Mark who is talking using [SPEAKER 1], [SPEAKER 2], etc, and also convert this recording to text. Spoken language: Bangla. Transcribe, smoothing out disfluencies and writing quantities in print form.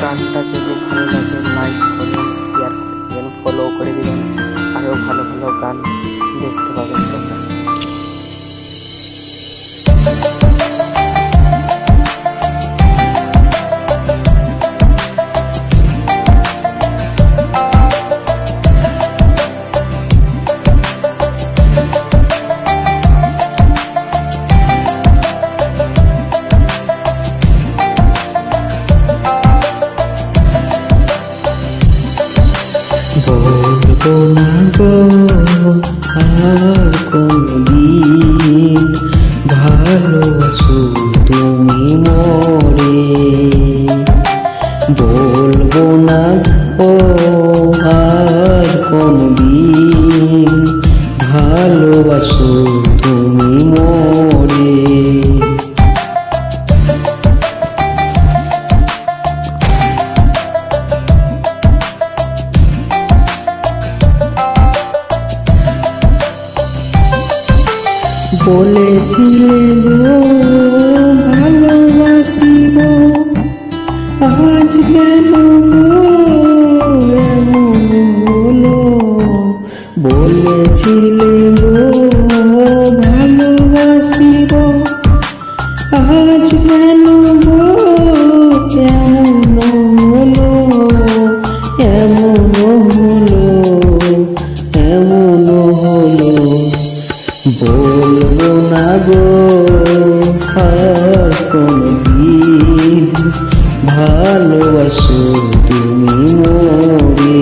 [SPEAKER 1] গানটা যদি ভালো লাগে লাইক করবেন, শেয়ার করে দিবেন, ফলো করে দিবেন। আরও ভালো ভালো গান দেখতে পাবেন তোমরা।
[SPEAKER 2] বলবো না গো আর কোনদিন ভালোবাসো তুমি মোরে। বলবো না গো আর কোনদিন ভালোবাসো তুমি মোরে। বলেছিলে গো ভালোবাসিব, আজ কেন গো এমন হলো। বলেছিলে গো ভালোবাসিব, আজ কেন গো এমন হলো। এমন হলো, এমন হলো। বলবো না গো আর কোনদিন ভালোবাসো তুমি মোরে।